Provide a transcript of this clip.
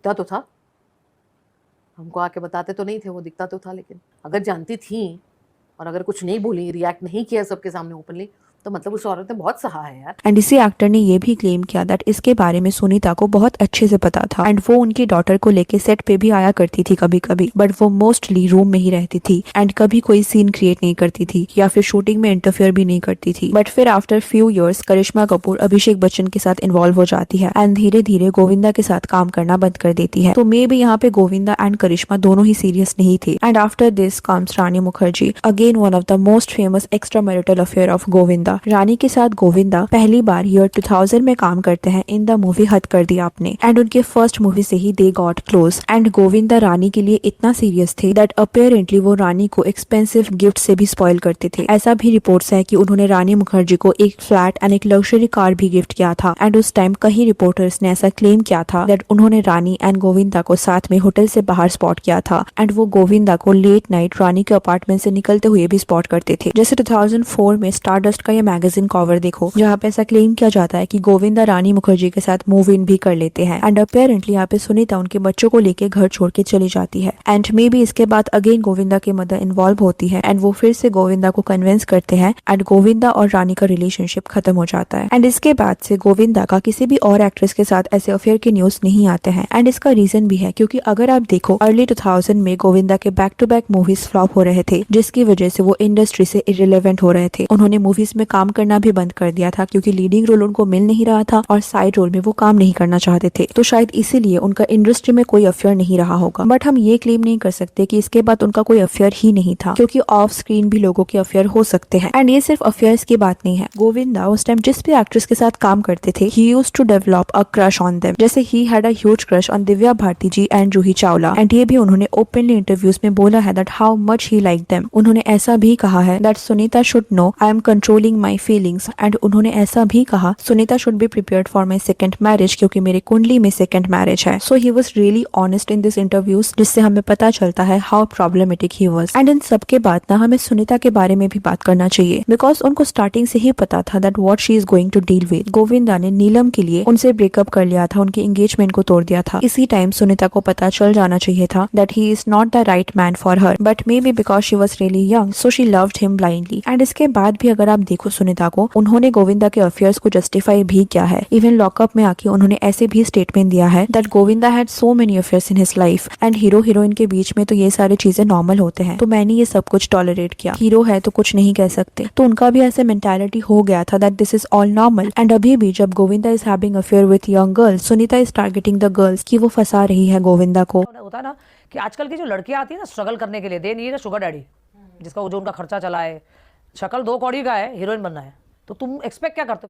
दिखता तो था, हमको आके बताते तो नहीं थे, वो दिखता तो था। लेकिन अगर जानती थी और अगर कुछ नहीं बोली, रिएक्ट नहीं किया सबके सामने ओपनली, तो मतलब उस औरत ने बहुत सहा है यार। एंड इसी एक्टर ने ये भी क्लेम किया दैट इसके बारे में सुनीता को बहुत अच्छे से पता था एंड वो उनकी डॉटर को लेके सेट पे भी आया करती थी कभी कभी, बट वो मोस्टली रूम में ही रहती थी एंड कभी कोई सीन क्रिएट नहीं करती थी या फिर शूटिंग में इंटरफेयर भी नहीं करती थी। बट फिर आफ्टर फ्यू इयर्स करिश्मा कपूर अभिषेक बच्चन के साथ इन्वॉल्व हो जाती है एंड धीरे धीरे गोविंदा के साथ काम करना बंद कर देती है। तो मे भी यहाँ पे गोविंदा एंड करिश्मा दोनों ही सीरियस नहीं थे। And after this comes Rani Mukherjee, again one of the most famous extra marital affair of Govinda. Rani के साथ गोविंदा पहली बार ईयर 2000 में काम करते हैं इन द मूवी हद कर दिया आपने, एंड उनके फर्स्ट मूवी से ही they got close. And Govinda Rani के लिए इतना सीरियस थे दैट अपेरेंटली वो रानी को एक्सपेंसिव गिफ्ट से भी स्पॉइल करते थे। ऐसा भी रिपोर्ट्स है कि उन्होंने रानी मुखर्जी को एक फ्लैट एंड एक लग्जरी कार भी गिफ्ट किया था। एंड उस टाइम कई रिपोर्टर्स ने ऐसा क्लेम किया था दैट उन्होंने रानी एंड गोविंदा को साथ में होटल से बाहर स्पॉट किया था एंड वो गोविंदा को लेट नाइट रानी के अपार्टमेंट से निकलते हुए भी स्पॉट करते थे। जैसे 2004 में स्टारडस्ट का ये मैगजीन कवर देखो, जहाँ पे ऐसा क्लेम किया जाता है कि गोविंदा रानी मुखर्जी के साथ मूव इन भी कर लेते हैं एंड अपेरेंटली यहाँ पे सुनीता उनके बच्चों को लेके घर छोड़ के चली जाती है। एंड मे बी इसके बाद अगेन गोविंदा की मदर इन्वॉल्व होती है एंड वो फिर से गोविंदा को कन्विंस करते हैं एंड गोविंदा और रानी का रिलेशनशिप खत्म हो जाता है। एंड इसके बाद से गोविंदा का किसी भी और एक्ट्रेस के साथ ऐसे अफेयर के न्यूज नहीं आते हैं। एंड इसका रीजन भी है क्योंकि अगर आप देखो अर्ली 2000 में गोविंदा के back to back movies flop हो रहे थे, जिसकी वजह से वो इंडस्ट्री से इररिलेवेंट हो रहे थे। उन्होंने मूवीज में काम करना भी बंद कर दिया था क्योंकि लीडिंग रोल उनको मिल नहीं रहा था और साइड रोल में वो काम नहीं करना चाहते थे। तो शायद इसीलिए उनका इंडस्ट्री में कोई अफेयर नहीं रहा होगा। बट हम ये क्लेम नहीं कर सकते कि इसके बाद उनका कोई अफेयर ही नहीं था, क्योंकि ऑफ स्क्रीन भी लोगों के अफेयर हो सकते हैं। एंड ये सिर्फ अफेयर्स की बात नहीं है, गोविंदा उस टाइम जिस भी एक्ट्रेस के साथ काम करते थे he used to develop a crush on them. जैसे he had a huge crush on Divya Bharti ji and Juhi Chawla. And ये भी उन्होंने ओपनली इंटरव्यूज में बोला है that how much he like them. उन्होंने ऐसा भी कहा है that Sunita should know I am controlling my feelings. And उन्होंने ऐसा भी कहा Sunita should be prepared for my second marriage, क्योंकि मेरे कुंडली में सेकंड मैरिज है। So he was really honest in this interviews, जिससे हमें पता चलता है how problematic he was. And इन सब के बाद ना हमें सुनीता के बारे में भी बात करना चाहिए, बिकॉज उनको स्टार्टिंग से ही पता था that what she is going to deal with. Govinda ने नीलम के लिए उनसे ब्रेकअप कर लिया था, उनके एंगेजमेंट को तोड़ दिया था। इसी टाइम सुनीता को पता चल जाना चाहिए था that he is not the right man for her, but may be because she was really young so she loved him blindly. And इसके बाद भी अगर आप देखो सुनीता को, उन्होंने गोविंदा के अफेयर्स को जस्टिफाई भी किया है। इवन लॉकअप में आके उन्होंने ऐसे भी स्टेटमेंट दिया है that Govinda had so many affairs in his life and hero heroine के बीच में तो ये सारी चीजें नॉर्मल होते हैं, तो मैंने ये सब कुछ टॉलरेट किया। हीरो है तो कुछ नहीं कह सकते। तो उनका भी ऐसे मेंटालिटी हो गया था that this is all normal. And अभी भी जब Govinda is having affair with young girls, Sunita is targeting the girls कि वो फंसा रही है गोविंदा को। होता है ना कि आजकल की जो लड़कियां आती है ना स्ट्रगल करने के लिए, they need a sugar daddy जिसका जो उनका खर्चा चलाए। शक्ल दो कौड़ी का है, हीरोइन बनना है, तो तुम एक्सपेक्ट क्या करते हो?